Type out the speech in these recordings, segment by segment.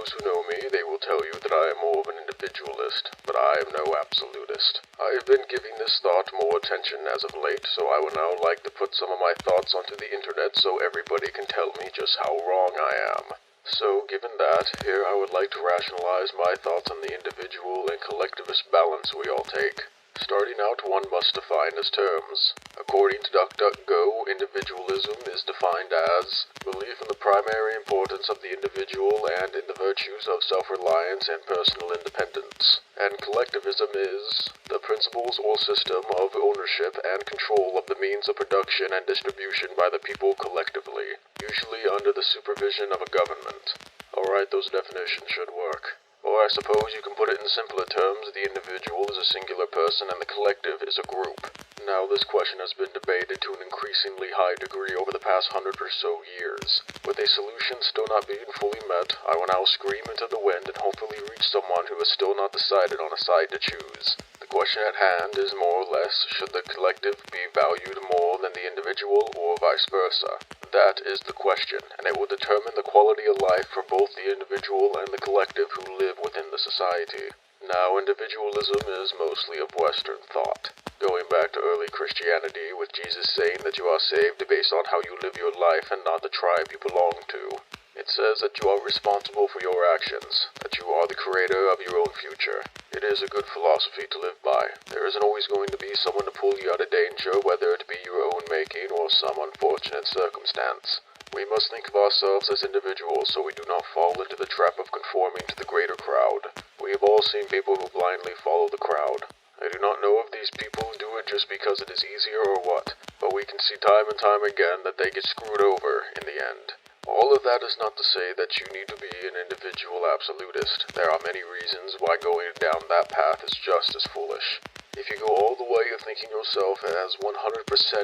those who know me, they will tell you that I am more of an individualist, but I am no absolutist. I have been giving this thought more attention as of late, so I would now like to put some of my thoughts onto the internet so everybody can tell me just how wrong I am. So, given that, here I would like to rationalize my thoughts on the individual and collectivist balance we all take. Starting out, one must define as terms. According to DuckDuckGo, individualism is defined as belief in the primary importance of the individual and in the virtues of self-reliance and personal independence. And collectivism is the principles or system of ownership and control of the means of production and distribution by the people collectively, usually under the supervision of a government. Alright, those definitions should work. Or I suppose you can put it in simpler terms, the individual is a singular person and the collective is a group. Now, this question has been debated to an increasingly high degree over the past 100 or so years. With a solution still not being fully met, I will now scream into the wind and hopefully reach someone who has still not decided on a side to choose. The question at hand is more or less, should the collective be valued more than the individual or vice versa? That is the question, and it will determine the quality of life for both the individual and the collective who live within the society. Now, individualism is mostly of Western thought, going back to early Christianity, with Jesus saying that you are saved based on how you live your life and not the tribe you belong to. It says that you are responsible for your actions, that you are the creator of your own future. It is a good philosophy to live by. There isn't always going to be someone to pull you out of danger, whether it be your own making or some unfortunate circumstance. We must think of ourselves as individuals so we do not fall into the trap of conforming to the greater crowd. We have all seen people who blindly follow the crowd. I do not know if these people do it just because it is easier or what, but we can see time and time again that they get screwed over in the end. All of that is not to say that you need to be an individual absolutist. There are many reasons why going down that path is just as foolish. If you go all the way of thinking yourself as 100%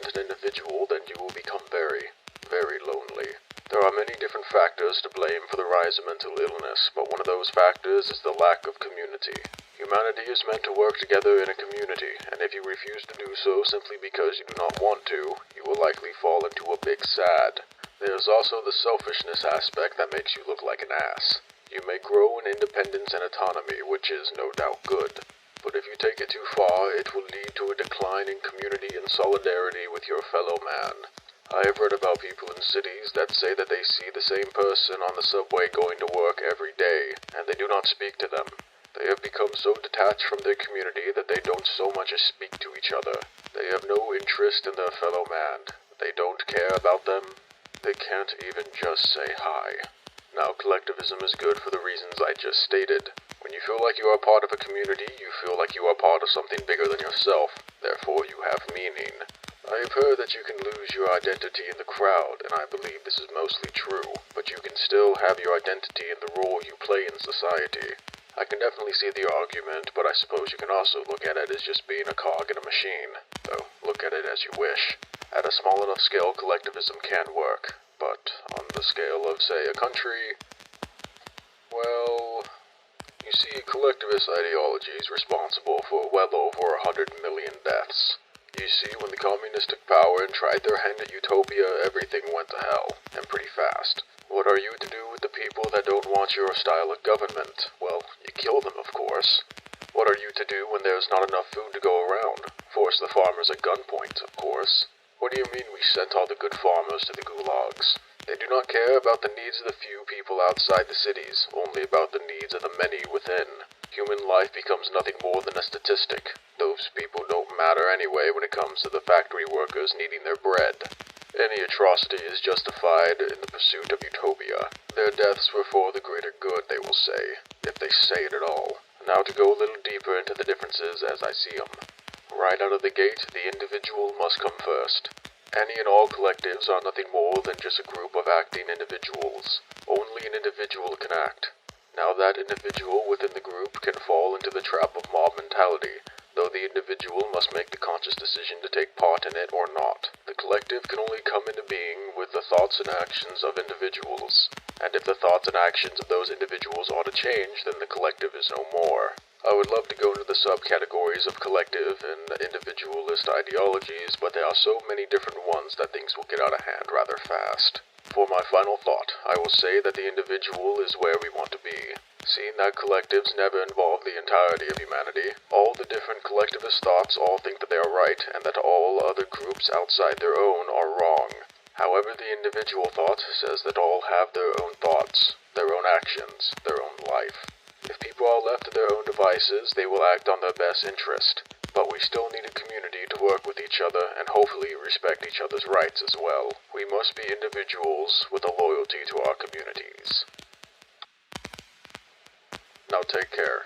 an individual, then you will become very, very lonely. There are many different factors to blame for the rise of mental illness, but one of those factors is the lack of community. Humanity is meant to work together in a community, and if you refuse to do so simply because you do not want to, you will likely fall into a big sad. There's also the selfishness aspect that makes you look like an ass. You may grow in independence and autonomy, which is no doubt good. But if you take it too far, it will lead to a decline in community and solidarity with your fellow man. I have read about people in cities that say that they see the same person on the subway going to work every day, and they do not speak to them. They have become so detached from their community that they don't so much as speak to each other. They have no interest in their fellow man. They don't care about them. They can't even just say hi. Now, collectivism is good for the reasons I just stated. When you feel like you are part of a community, you feel like you are part of something bigger than yourself. Therefore, you have meaning. I have heard that you can lose your identity in the crowd, and I believe this is mostly true, but you can still have your identity in the role you play in society. I can definitely see the argument, but I suppose you can also look at it as just being a cog in a machine. Though, look at it as you wish. At a small enough scale, collectivism can work, but on the scale of, say, a country, well, you see, collectivist ideology is responsible for well over 100 million deaths. You see, when the communists took power and tried their hand at utopia, everything went to hell, and pretty fast. What are you to do with the people that don't want your style of government? Well, you kill them, of course. What are you to do when there's not enough food to go around? Force the farmers at gunpoint, of course. What do you mean we sent all the good farmers to the gulags? They do not care about the needs of the few people outside the cities, only about the needs of the many within. Human life becomes nothing more than a statistic. Those people don't matter anyway when it comes to the factory workers needing their bread. Any atrocity is justified in the pursuit of utopia. Their deaths were for the greater good, they will say, if they say it at all. Now to go a little deeper into the differences as I see them. Right out of the gate, the individual must come first. Any and all collectives are nothing more than just a group of acting individuals. Only an individual can act. Now that individual within the group can fall into the trap of mob mentality, though the individual must make the conscious decision to take part in it or not. The collective can only come into being with the thoughts and actions of individuals, and if the thoughts and actions of those individuals are to change, then the collective is no more. I would love to go into the subcategories of collective and individualist ideologies, but there are so many different ones that things will get out of hand rather fast. For my final thought, I will say that the individual is where we want to be. Seeing that collectives never involve the entirety of humanity, all the different collectivist thoughts all think that they are right, and that all other groups outside their own are wrong. However, the individual thought says that all have their own thoughts, their own actions, their own life. If people are left to their own devices, they will act on their best interest. But we still need a community to work with each other and hopefully respect each other's rights as well. We must be individuals with a loyalty to our communities. Now take care.